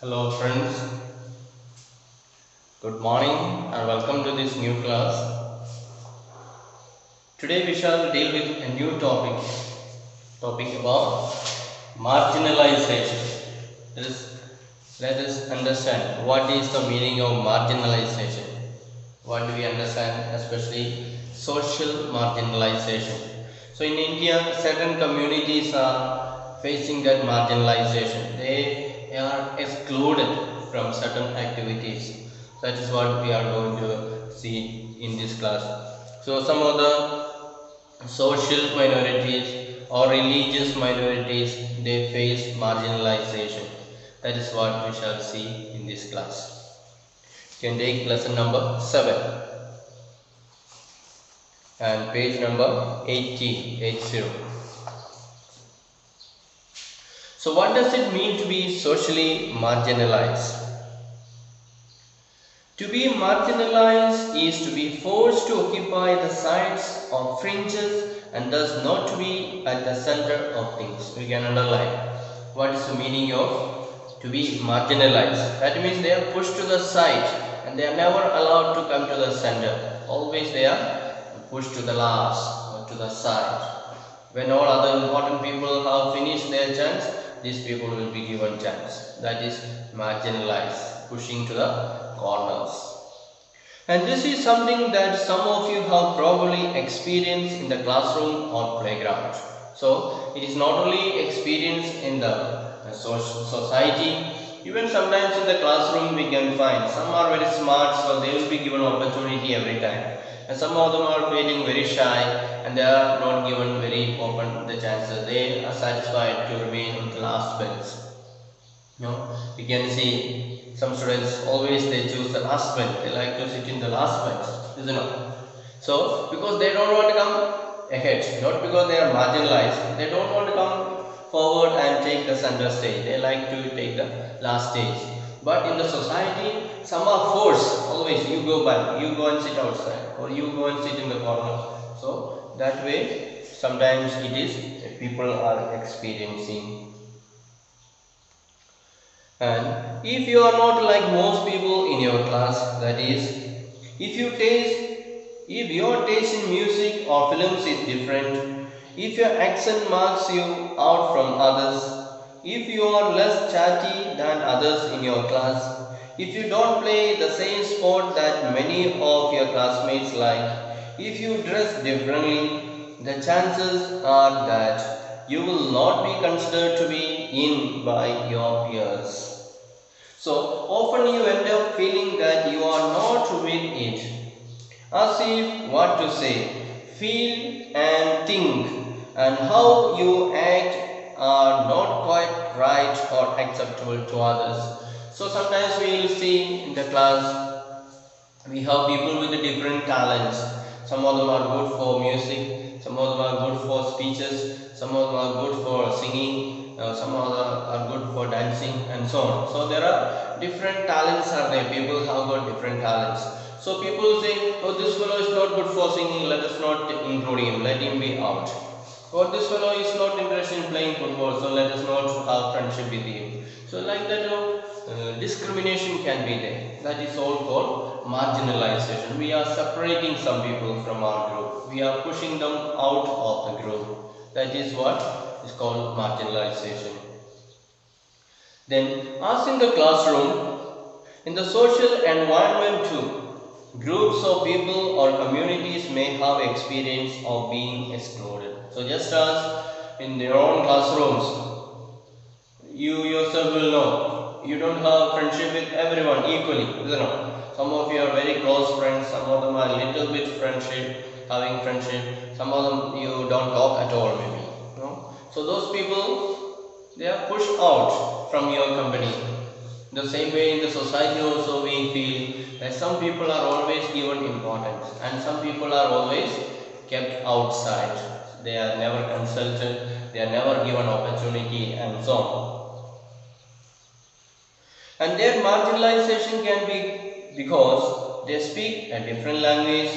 Hello friends, good morning and welcome to this new class. Today we shall deal with a new topic about marginalization. Let us understand what is the meaning of marginalization. What do we understand, especially social marginalization? So in India, certain communities are facing that marginalization. They are excluded from certain activities. That is what we are going to see in this class. So some of the social minorities or religious minorities, they face marginalization. That is what we shall see in this class. You can take lesson number 7 and page number 80. So what does it mean to be socially marginalized? To be marginalized is to be forced to occupy the sides or fringes and thus not to be at the center of things. We can underline what is the meaning of to be marginalized. That means they are pushed to the side and they are never allowed to come to the center. Always they are pushed to the last or to the side. When all other important people have finished their chance, these people will be given chance. That is marginalized, pushing to the corners. And this is something that some of you have probably experienced in the classroom or playground. So it is not only experienced in the society, even sometimes in the classroom we can find some are very smart, so they will be given opportunity every time, and some of them are feeling very shy and they are not given very open the chances. They are satisfied to remain on the last bench. We can see some students always they choose the last bench. They like to sit in the last bench, isn't it? So because they don't want to come ahead, not because they are marginalized, they don't want to come forward and take the center stage. They like to take the last stage. But in the society, some are forced. Always you go back, you go and sit outside, or you go and sit in the corner. So that way, sometimes it is people are experiencing. And if you are not like most people in your class, that is, if your taste in music or films is different, if your accent marks you out from others, if you are less chatty than others in your class, if you don't play the same sport that many of your classmates like, if you dress differently, the chances are that you will not be considered to be in by your peers. So often you end up feeling that you are not with it, as if what to say, feel and think and how you act are not quite right or acceptable to others. So sometimes we will see in the class we have people with different talents. Some of them are good for music, some of them are good for speeches, some of them are good for singing, some of them are good for dancing and so on. So there are different talents are there. People have got different talents. So people say, oh, this fellow is not good for singing, let us not include him, let him be out. Or this fellow is not interested in playing football, so let us not have friendship with him. So like that, discrimination can be there. That is all called marginalization. We are separating some people from our group. We are pushing them out of the group. That is what is called marginalization. Then, as in the classroom, in the social environment too, groups of people or communities may have experience of being excluded. So just as in their own classrooms, you yourself will know, you don't have friendship with everyone equally, isn't it? Some of you are very close friends, some of them are little bit having friendship, some of them you don't talk at all maybe. So those people, they are pushed out from your company. The same way in the society also we feel that some people are always given importance and some people are always kept outside. They are never consulted, they are never given opportunity and so on. And their marginalization can be because they speak a different language,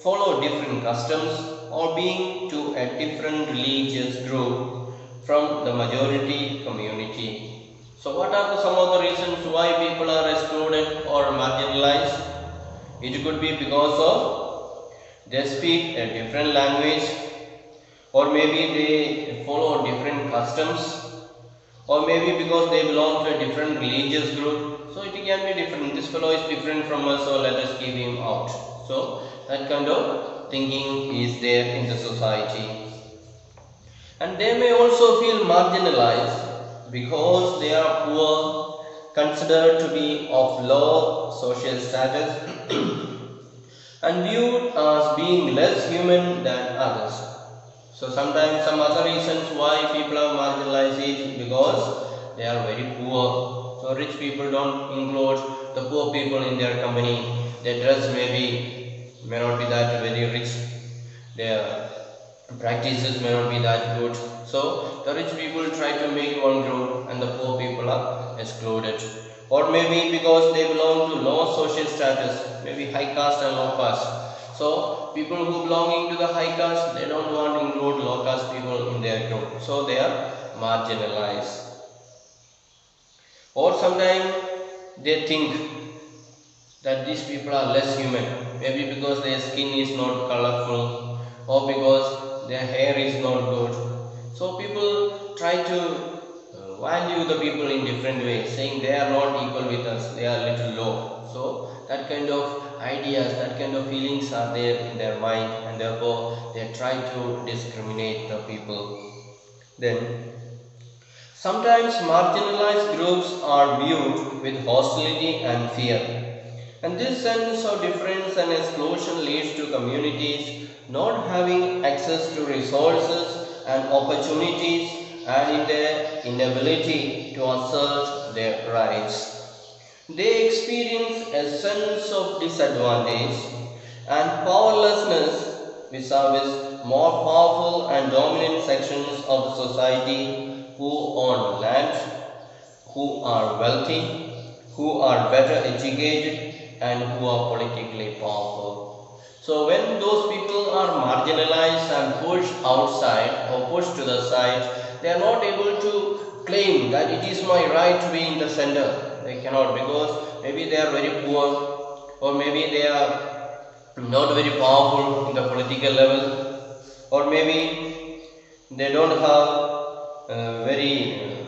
follow different customs, or belong to a different religious group from the majority community. So what are some of the reasons why people are excluded or marginalized? It could be because of they speak a different language, or maybe they follow different customs, or maybe because they belong to a different religious group. So it can be different. This fellow is different from us, so let us keep him out. So that kind of thinking is there in the society. And they may also feel marginalized because they are poor, considered to be of low social status, and viewed as being less human than others. So sometimes some other reasons why people are marginalized is because they are very poor. So rich people don't include the poor people in their company. Their dress may not be that very rich. Their practices may not be that good. So the rich people try to make one group and the poor people are excluded. Or maybe because they belong to low social status, maybe high caste and low caste. So people who belonging to the high caste, they don't want to include low caste people in their group. So they are marginalized. Or sometimes they think that these people are less human, maybe because their skin is not colorful, or because their hair is not good. So people try to value the people in different ways, saying they are not equal with us, they are little low. So that kind of ideas, that kind of feelings are there in their mind, and therefore they try to discriminate the people. Then sometimes marginalized groups are viewed with hostility and fear. And this sense of difference and exclusion leads to communities not having access to resources and opportunities, and in their inability to assert their rights. They experience a sense of disadvantage and powerlessness vis-a-vis more powerful and dominant sections of the society who own land, who are wealthy, who are better educated, and who are politically powerful. So when those people are marginalized and pushed outside or pushed to the side, they are not able to claim that it is my right to be in the center. They cannot, because maybe they are very poor, or maybe they are not very powerful in the political level, or maybe they don't have very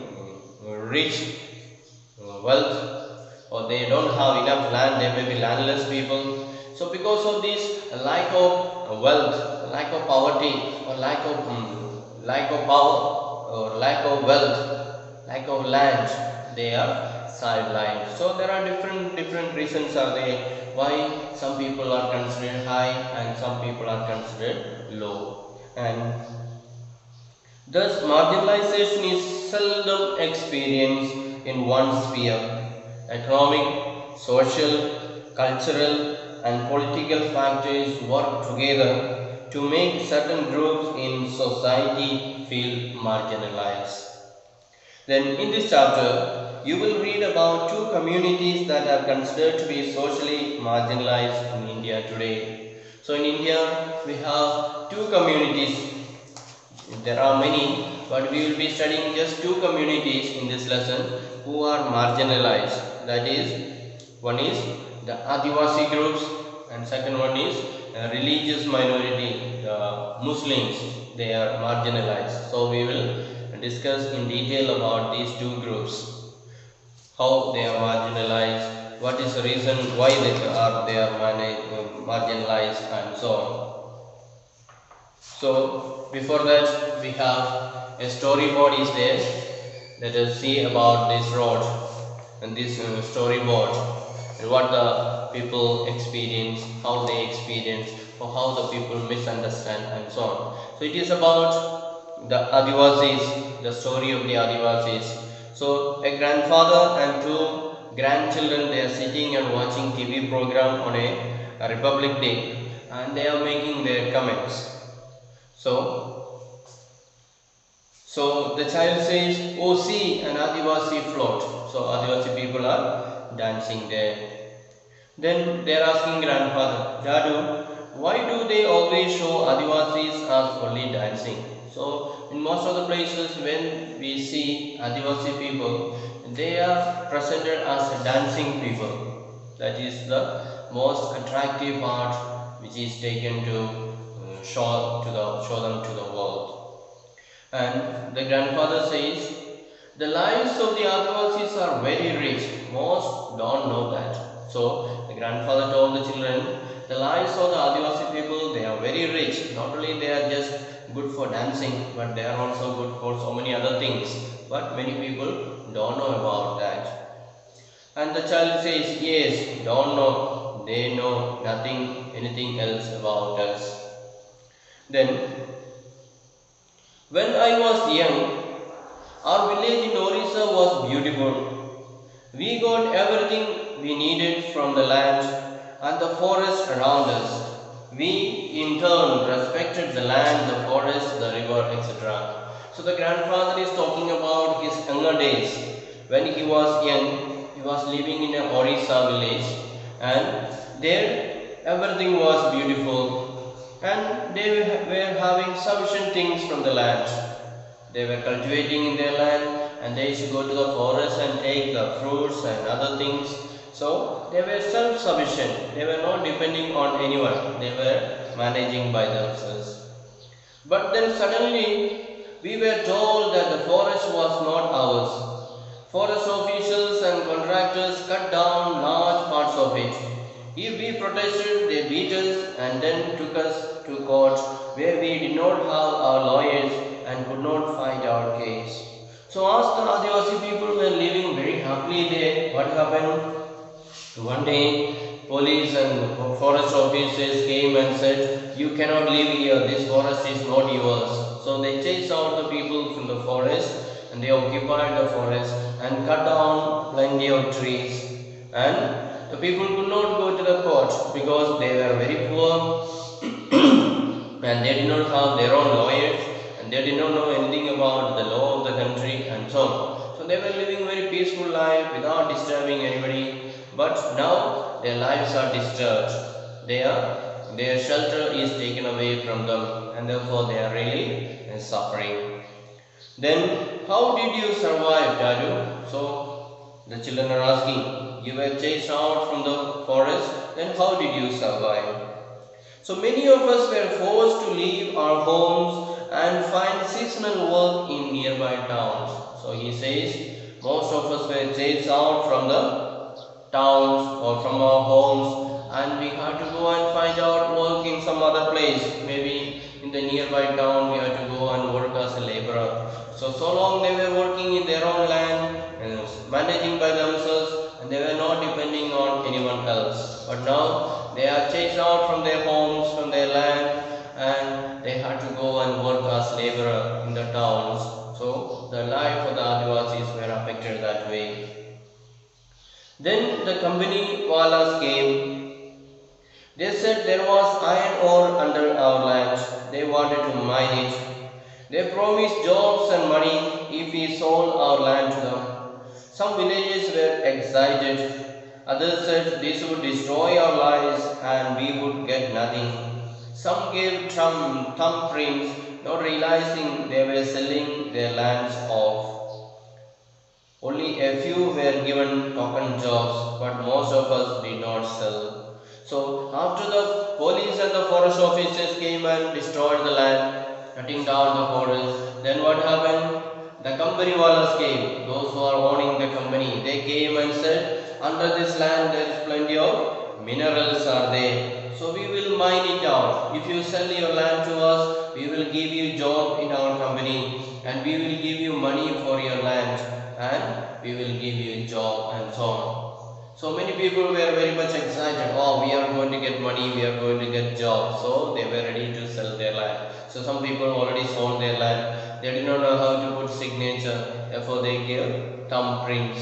rich wealth, or they don't have enough land, they may be landless people. So because of this lack of wealth, lack of poverty, or lack of power, or lack of wealth, lack of land, they are sidelined. So there are different reasons are there why some people are considered high and some people are considered low. And thus, marginalization is seldom experienced in one sphere. Economic, social, cultural, and political factors work together to make certain groups in society feel marginalized. Then, in this chapter, you will read about two communities that are considered to be socially marginalized in India today. So, in India, we have two communities. There are many, but we will be studying just two communities in this lesson who are marginalized. That is, one is the Adivasi groups, and second one is a religious minority, the Muslims. They are marginalized. So we will discuss in detail about these two groups, how they are marginalized, what is the reason why they are marginalized, and so on. So before that, we have a storyboard is there. Let us see about this road and this storyboard, and what the people experience, how they experience, or how the people misunderstand, and so on. So it is about the Adivasis, the story of the Adivasis. So a grandfather and two grandchildren, they are sitting and watching TV program on a Republic Day, and they are making their comments. So the child says, "Oh, see an Adivasi float." So Adivasi people are dancing there. Then they are asking grandfather, "Dadu, why do they always show Adivasis as only dancing?" So in most of the places when we see Adivasi people, they are presented as dancing people. That is the most attractive part which is taken to show them to the world. And the grandfather says, the lives of the Adivasis are very rich. Most don't know that. So the grandfather told the children, the lives of the Adivasi people, they are very rich. Not only they are just good for dancing, but they are also good for so many other things. But many people don't know about that. And the child says, yes, don't know. They know nothing, anything else about us. Then, when I was young, our village in Orissa was beautiful. We got everything we needed from the land and the forest around us. We in turn respected the land, the forest, the river, etc. So the grandfather is talking about his younger days. When he was young, he was living in a Orissa village, and there everything was beautiful, and they were having sufficient things from the land. They were cultivating in their land, and they used to go to the forest and take the fruits and other things. So they were self-sufficient. They were not depending on anyone. They were managing by themselves. But then suddenly we were told that the forest was not ours. Forest officials and contractors cut down large parts of it. If we protested, they beat us and then took us to court where we did not have our lawyers and could not fight our case. So as the Adivasi people were living very happily there, what happened? One day, police and forest officers came and said, you cannot live here, this forest is not yours. So they chased out the people from the forest, and they occupied the forest and cut down plenty of trees. And the people could not go to the court because they were very poor and they did not have their own lawyers, and they did not know anything about the law of the country and so on. So they were living a very peaceful life without disturbing anybody. But now their lives are disturbed. Their shelter is taken away from them, and therefore they are really suffering. Then, how did you survive, Dadu? So the children are asking, you were chased out from the forest, then how did you survive? So many of us were forced to leave our homes and find seasonal work in nearby towns. So he says, most of us were chased out from the towns or from our homes, and we had to go and find out work in some other place. Maybe in the nearby town we had to go and work as a laborer. So long they were working in their own land and managing by themselves, and they were not depending on anyone else. But now they are chased out from their homes, from their land, and they had to go and work as laborer in the towns. So the life of the Adivasis were affected that way. Then the company Walas came. They said there was iron ore under our land. They wanted to mine it. They promised jobs and money if we sold our land to them. Some villages were excited. Others said this would destroy our lives and we would get nothing. Some gave thumbprints, not realizing they were selling their lands off. Only a few were given token jobs, but most of us did not sell. So after the police and the forest officers came and destroyed the land, cutting down the forest, then what happened? The company wallahs came, those who are owning the company, they came and said, under this land there is plenty of minerals are there. So we will mine it out. If you sell your land to us, we will give you job in our company, and we will give you money for your land, and we will give you a job and so on. So many people were very much excited. Oh, we are going to get money, we are going to get job. So they were ready to sell their land. So some people already sold their land. They did not know how to put signature, therefore they gave thumbprints.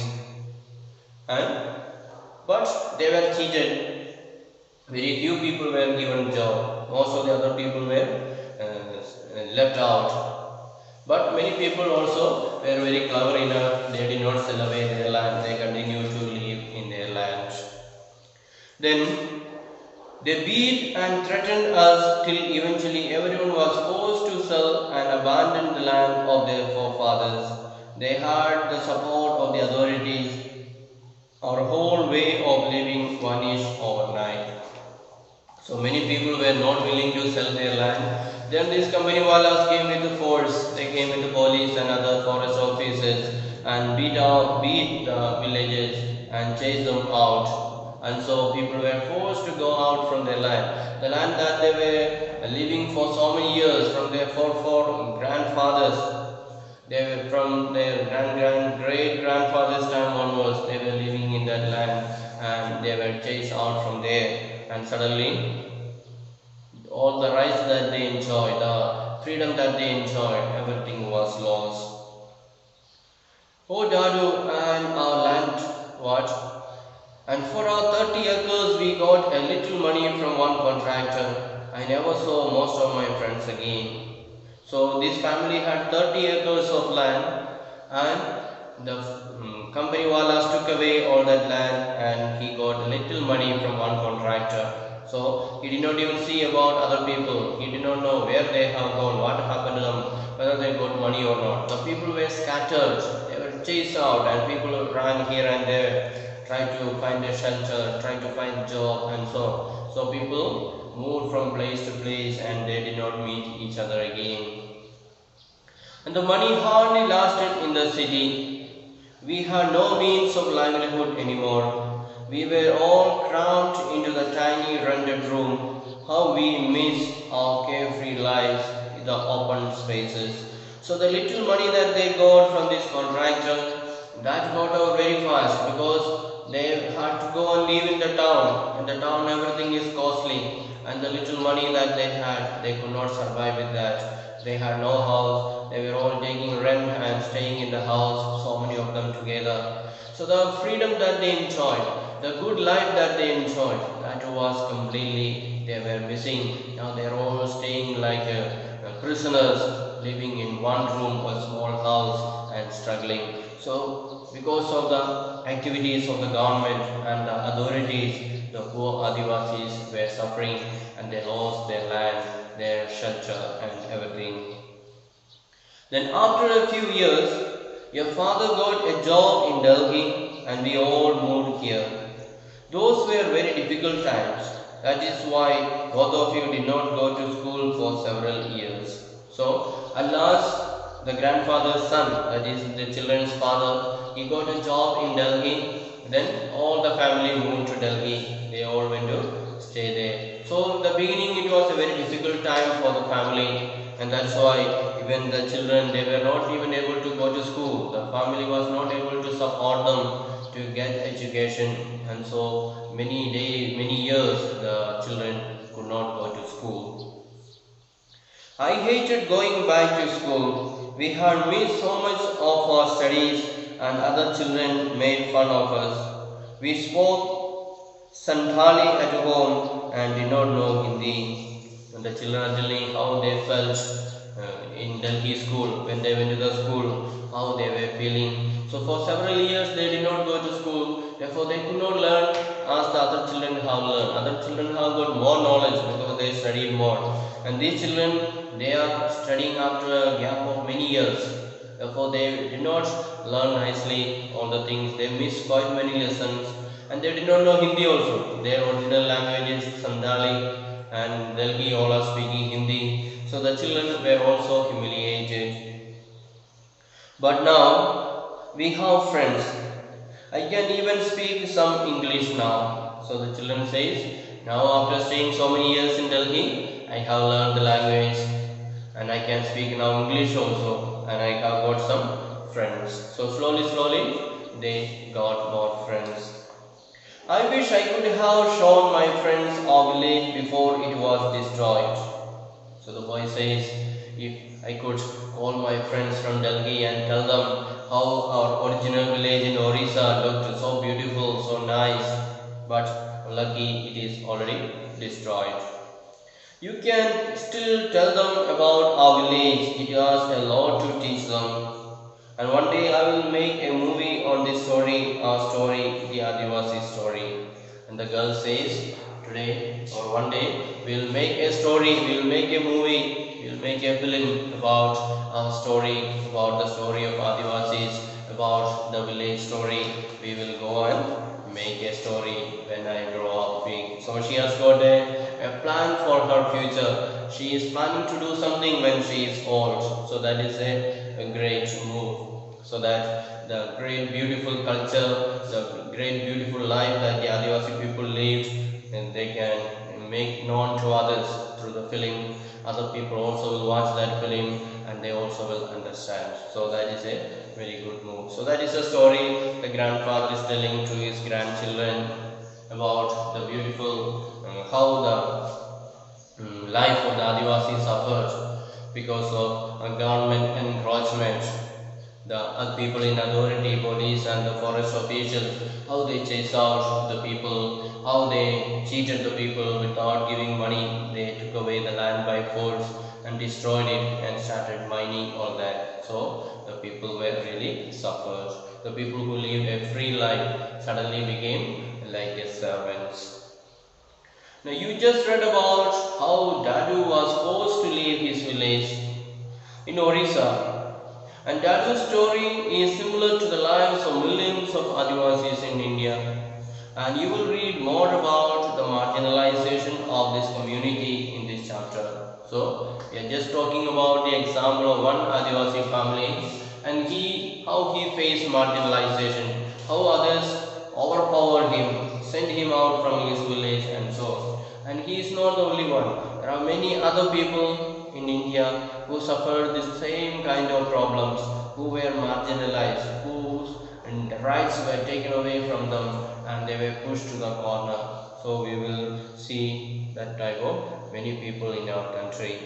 But they were cheated. Very few people were given job. Most of the other people were left out. But many people also were very clever enough. They did not sell away their land. They continued to live in their land. Then They beat and threatened us till eventually everyone was forced to sell and abandon the land of their forefathers. They had the support of the authorities. Our whole way of living vanished overnight. So many people were not willing to sell their land. Then these company wallahs came with the force. They came with the police and other forest officers and beat the villages and chased them out. And so people were forced to go out from their land. The land that they were living for so many years from their four grandfathers. They were from their great grandfather's time onwards. They were living in that land and they were chased out from there. And suddenly all the rights that they enjoyed, the freedom that they enjoyed, everything was lost. Oh Dadu and our land, what? And for our 30 acres we got a little money from one contractor. I never saw most of my friends again. So this family had 30 acres of land and the company wallahs took away all that land and he got a little money from one contractor. So he did not even see about other people. He did not know where they have gone, what happened to them, whether they got money or not. The people were scattered, they were chased out and people ran here and there, tried to find a shelter, tried to find a job and so on. So people moved from place to place and they did not meet each other again. And the money hardly lasted in the city. We had no means of livelihood anymore. We were all cramped into the tiny rented room. How we missed our carefree lives in the open spaces. So the little money that they got from this contractor, that got out very fast because they had to go and live in the town. In the town everything is costly and the little money that they had, they could not survive with that. They had no house, they were all taking rent and staying in the house, so many of them together. So the freedom that they enjoyed, the good life that they enjoyed, that was completely, they were missing. Now they are all staying like prisoners, living in one room, a small house and struggling. So because of the activities of the government and the authorities, the poor Adivasis were suffering and they lost their land, their shelter and everything. Then after a few years, your father got a job in Delhi and we all moved here. Those were very difficult times. That is why both of you did not go to school for several years. So at last, the grandfather's son, that is the children's father, he got a job in Delhi. Then all the family moved to Delhi. They all went to stay there. So in the beginning it was a very difficult time for the family and that's why even the children, they were not even able to go to school. The family was not able to support them to get education and so many days, many years the children could not go to school. I hated going back to school. We had missed so much of our studies and other children made fun of us. We spoke Santali at home and did not know Hindi. And the children are telling how they felt in Delhi school, when they went to the school, how they were feeling. So for several years they did not go to school, therefore they could not learn as the other children have learned. Other children have got more knowledge because they studied more. And these children, they are studying after a gap of many years. Therefore they did not learn nicely all the things. They missed quite many lessons and they did not know Hindi also. Their original language is Sandali and Delhi all are speaking Hindi. So the children were also humiliated. But now we have friends. I can even speak some English now. So the children says, now after staying so many years in Delhi, I have learned the language and I can speak now English also and I have got some friends. So slowly they got more friends. I wish I could have shown my friends our village before it was destroyed. So the boy says, if I could call my friends from Delhi and tell them how our original village in Orissa looked so beautiful, so nice, but lucky it is already destroyed. You can still tell them about our village, it has a lot to teach them. And one day I will make a movie on this story, our story, the Adivasi story. And the girl says, today or one day we'll make a story, we'll make a movie, we'll make a film about our story, about the story of Adivasis, about the village story. We will go and make a story when I grow up. So she has got a plan for her future. She is planning to do something when she is old. So that is a great move. So that the great beautiful culture, the great beautiful life that the Adivasi people live, and they can make known to others through the film. Other people also will watch that film and they also will understand. So that is a very good move. So that is a story the grandfather is telling to his grandchildren about the beautiful how the life of the Adivasi suffered because of government encroachment. The people in authority, police and the forest officials, how they chased out the people, how they cheated the people without giving money. They took away the land by force and destroyed it and started mining all that. So the people were really suffered. The people who lived a free life suddenly became like a servants. Now you just read about how Dadu was forced to leave his village in Orissa. And Dadu's story is similar to the lives of millions of Adivasis in India. And you will read more about the marginalization of this community in this chapter. So, we are just talking about the example of one Adivasi family and how he faced marginalization, how others overpowered him, sent him out from his village and so on. And he is not the only one. There are many other people in India who suffered the same kind of problems, who were marginalized, whose rights were taken away from them and they were pushed to the corner. So we will see that type of many people in our country.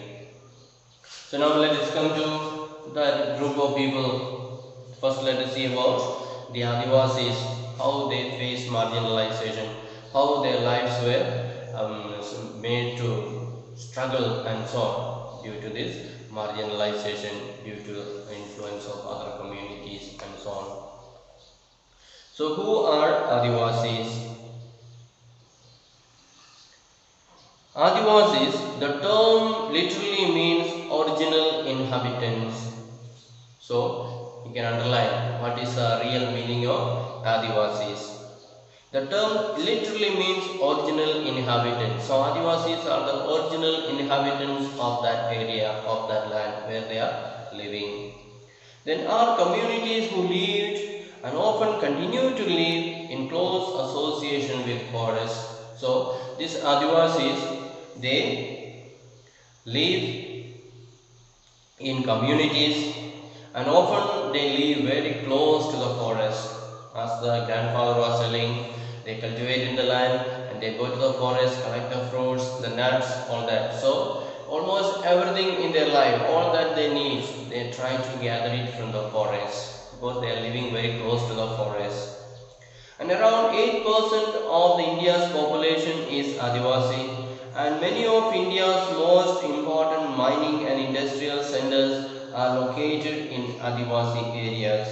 So now let us come to that group of people. First let us see about the Adivasis, how they faced marginalization, how their lives were made to struggle and so on due to this marginalization, due to the influence of other communities and so on. So who are Adivasis? Adivasis, the term literally means original inhabitants. So you can underline what is the real meaning of Adivasis. The term literally means original inhabitants. So Adivasis are the original inhabitants of that area, of that land where they are living. Then are communities who lived and often continue to live in close association with forests. So these Adivasis, they live in communities and often they live very close to the forest. As the grandfather was telling, they cultivate in the land and they go to the forest, collect the fruits, the nuts, all that. So almost everything in their life, all that they need, they try to gather it from the forest because they are living very close to the forest. And around 8% of the India's population is Adivasi, and many of India's most important mining and industrial centers are located in Adivasi areas.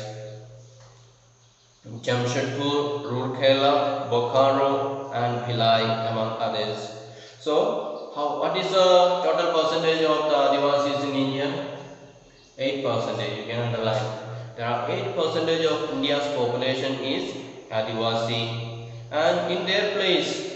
Jamshedpur, Rourkela, Bokaro and Bhilai among others. So, what is the total percentage of the Adivasis in India? 8%, you can underline. There are 8% of India's population is Adivasi, and in their place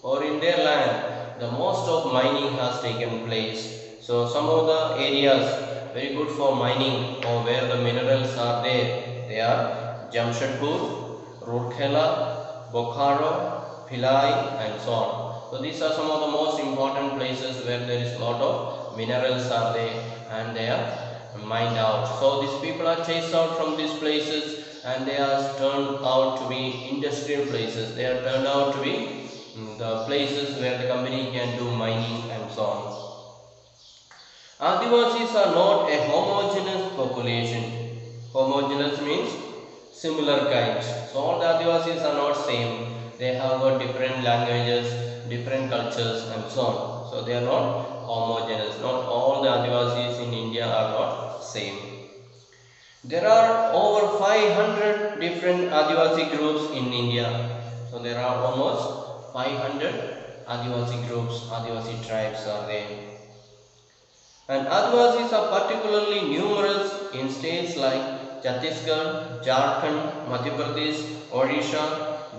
or in their land, the most of mining has taken place. So some of the areas very good for mining or where the minerals are there, they are Jamshedpur, Rourkela, Bokaro, Bhilai and so on. So these are some of the most important places where there is a lot of minerals are there and they are mined out. So these people are chased out from these places and they are turned out to be industrial places. They are turned out to be the places where the company can do mining and so on. Adivasis are not a homogeneous population. Homogeneous means similar kinds. So all the Adivasis are not same. They have got different languages, different cultures and so on. So they are not homogeneous. Not all the Adivasis in India are not same. There are over 500 different Adivasi groups in India. So there are almost 500 Adivasi groups, Adivasi tribes are there. And Adivasis are particularly numerous in states like Chhattisgarh, Jharkhand, Madhya Pradesh, Odisha,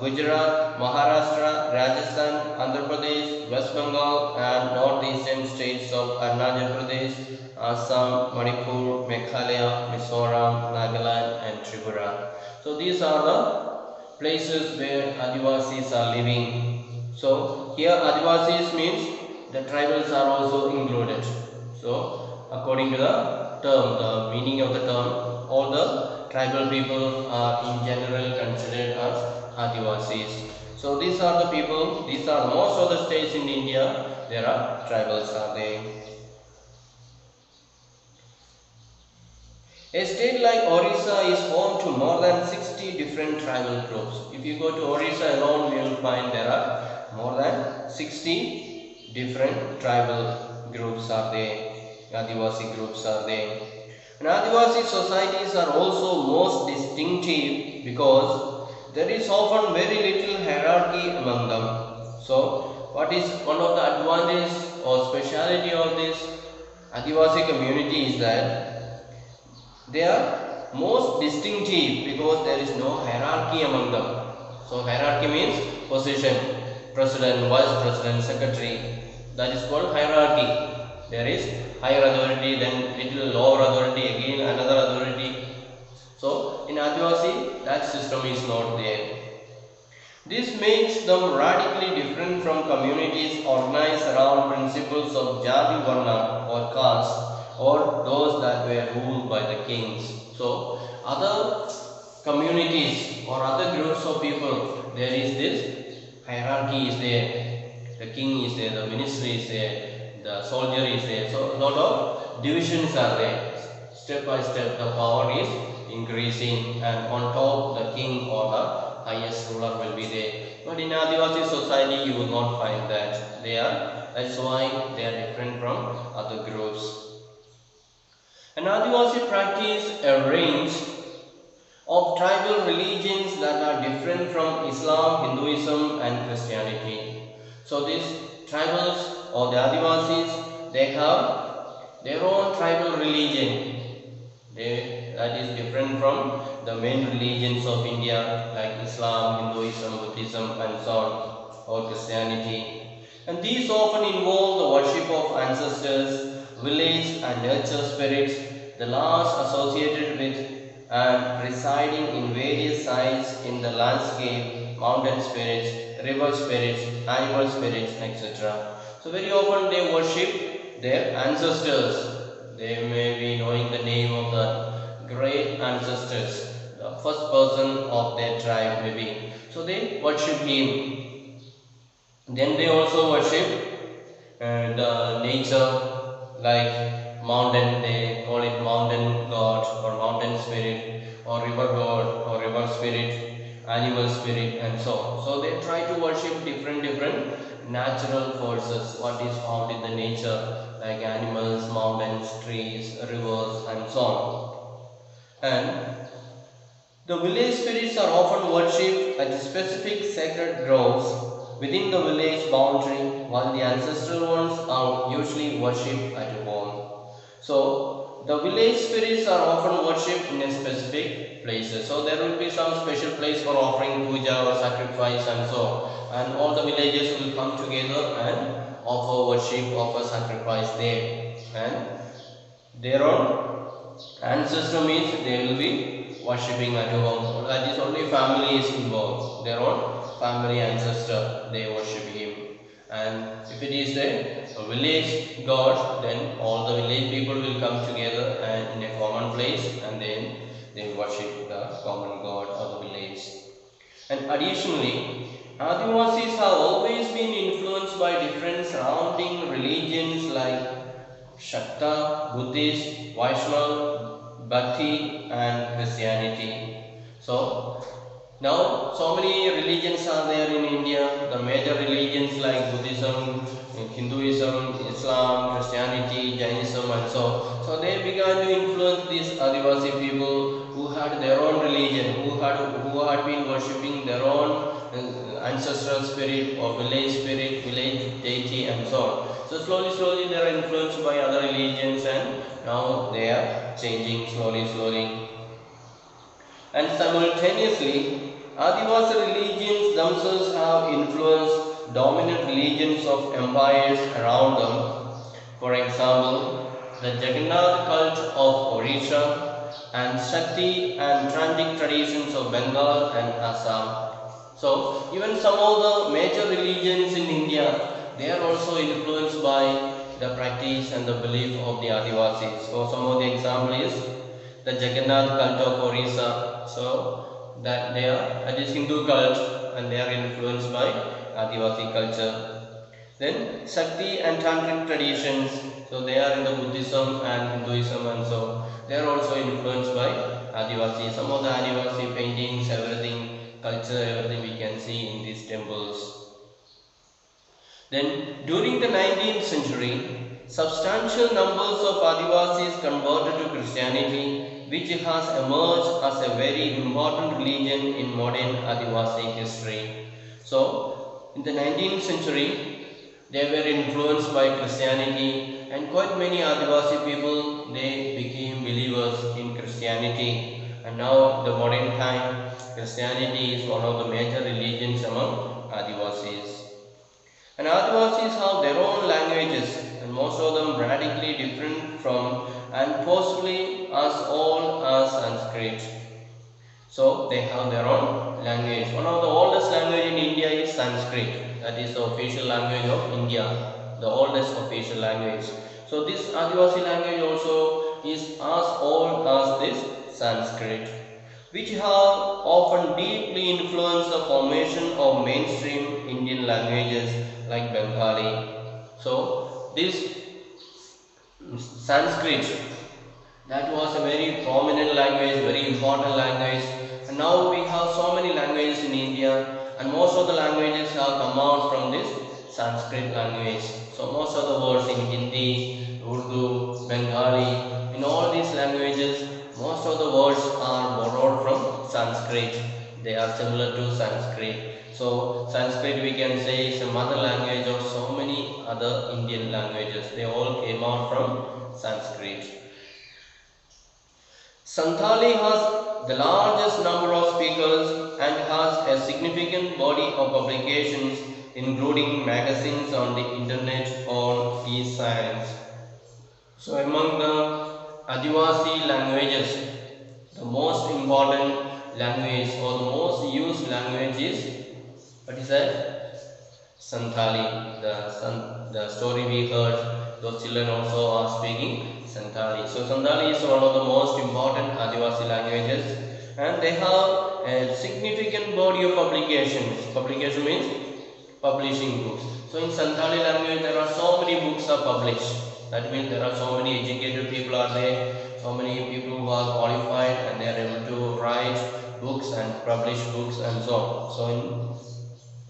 Gujarat, Maharashtra, Rajasthan, Andhra Pradesh, West Bengal, and northeastern states of Arunachal Pradesh, Assam, Manipur, Meghalaya, Mizoram, Nagaland, and Tripura. So these are the places where Adivasis are living. So here Adivasis means the tribals are also included. So according to the term, the meaning of the term, all the tribal people are in general considered as Adivasis. So these are the people, these are most of the states in India, there are tribals are there. A state like Orissa is home to more than 60 different tribal groups. If you go to Orissa alone, you will find there are more than 60 different tribal groups are there. Adivasi groups are there. And Adivasi societies are also most distinctive because there is often very little hierarchy among them. So, what is one of the advantages or speciality of this Adivasi community is that they are most distinctive because there is no hierarchy among them. So, hierarchy means position, president, vice president, secretary. That is called hierarchy. There is higher authority, then little lower authority, again another authority. So in Adivasi that system is not there. This makes them radically different from communities organized around principles of Jati Varna or caste, or those that were ruled by the kings. So other communities or other groups of people, there is this hierarchy is there. The king is there, the ministry is there, the soldier is there. So a lot of divisions are there. Step by step the power is increasing, and on top the king or the highest ruler will be there. But in Adivasi society you will not find that. That's why they are different from other groups. And Adivasi practice a range of tribal religions that are different from Islam, Hinduism, and Christianity. So these tribals or the Adivasis, they have their own tribal religion. That is different from the main religions of India like Islam, Hinduism, Buddhism, and so on, or Christianity. And these often involve the worship of ancestors, village and nature spirits, the laws associated with and residing in various sites in the landscape, mountain spirits, river spirits, animal spirits, etc. So very often they worship their ancestors. They may be knowing the name of the great ancestors, the first person of their tribe maybe. So they worship him. Then they also worship the nature like mountain, they call it mountain god or mountain spirit, or river god or river spirit, animal spirit, and so on. So they try to worship different natural forces, what is found in the nature like animals, mountains, trees, rivers, and so on. And the village spirits are often worshipped at specific sacred groves within the village boundary, while the ancestral ones are usually worshipped at home. So the village spirits are often worshipped in a specific places. So there will be some special place for offering puja or sacrifice and so on. And all the villages will come together and offer worship, offer sacrifice there. And their own ancestor means they will be worshipping at home. That is only family is involved. Their own family ancestor, they worship him. And if it is a village god, then all the village people will come together and in a common place, and then they worship the common god of the village. And additionally, Adivasis have always been influenced by different surrounding religions like Shakta, Buddhist, Vaishnava, Bhakti, and Christianity. So now so many religions are there in India. The major religions like Buddhism, Hinduism, Islam, Christianity, Jainism, and so. So they began to influence these Adivasi people who had their own religion, who had been worshipping their own ancestral spirit or village deity and so on. So slowly they are influenced by other religions, and now they are changing slowly. And simultaneously, Adivasi religions themselves have influenced dominant religions of empires around them. For example, the Jagannath cult of Orissa and Shakti and Trantic traditions of Bengal and Assam. So, even some of the major religions in India, they are also influenced by the practice and the belief of the Adivasis. So, some of the example is the Jagannath cult of Orissa. So that is Hindu cult, and they are influenced by Adivasi culture. Then Shakti and Tantric traditions. So they are in the Buddhism and Hinduism, and so they are also influenced by Adivasi. Some of the Adivasi paintings, everything, culture, everything we can see in these temples. Then during the 19th century, substantial numbers of Adivasis converted to Christianity, which has emerged as a very important religion in modern Adivasi history. So, in the 19th century, they were influenced by Christianity, and quite many Adivasi people, they became believers in Christianity. And now, the modern time, Christianity is one of the major religions among Adivasis. And Adivasis have their own languages, and most of them radically different from and possibly as old as Sanskrit. So they have their own language. One of the oldest language in India is Sanskrit. That is the official language of India, the oldest official language. So this Adivasi language also is as old as this Sanskrit, which have often deeply influenced the formation of mainstream Indian languages like Bengali. So this Sanskrit, that was a very prominent language, very important language, and now we have so many languages in India, and most of the languages have come out from this Sanskrit language. So most of the words in Hindi, Urdu, Bengali, in all these languages, most of the words are borrowed from Sanskrit. They are similar to Sanskrit. So Sanskrit, we can say, is a mother language of so many other Indian languages. They all came out from Sanskrit. Santali has the largest number of speakers and has a significant body of publications, including magazines on the internet on e-science. So among the Adivasi languages, the most important language or the most used language is, what is that? Santali. The story we heard, those children also are speaking Santali. So Santali is one of the most important Adivasi languages, and they have a significant body of publications. Publication means publishing books. So in Santali language there are so many books are published. That means there are so many educated people are there, so many people who are qualified and they are able to write books and publish books and so on. So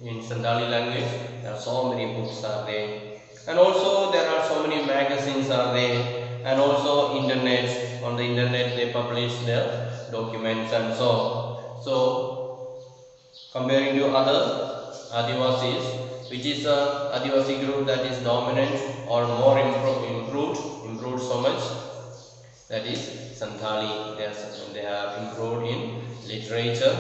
in Santali language there are so many books are there, and also there are so many magazines are there, and also internet. On the internet they publish their documents and so on. So comparing to other Adivasis, which is a Adivasi group that is dominant or more improved so much, that is Santali. They are improved in literature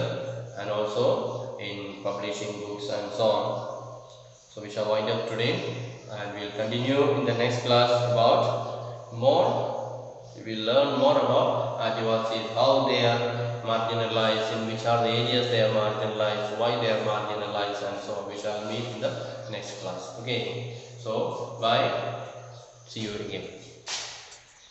and also in publishing books and so on. So we shall wind up today, and we will continue in the next class about more. We will learn more about Adivasis, how they are marginalized, in which are the areas they are marginalized, why they are marginalized, and so on. We shall meet in the next class. Okay, so bye, see you again.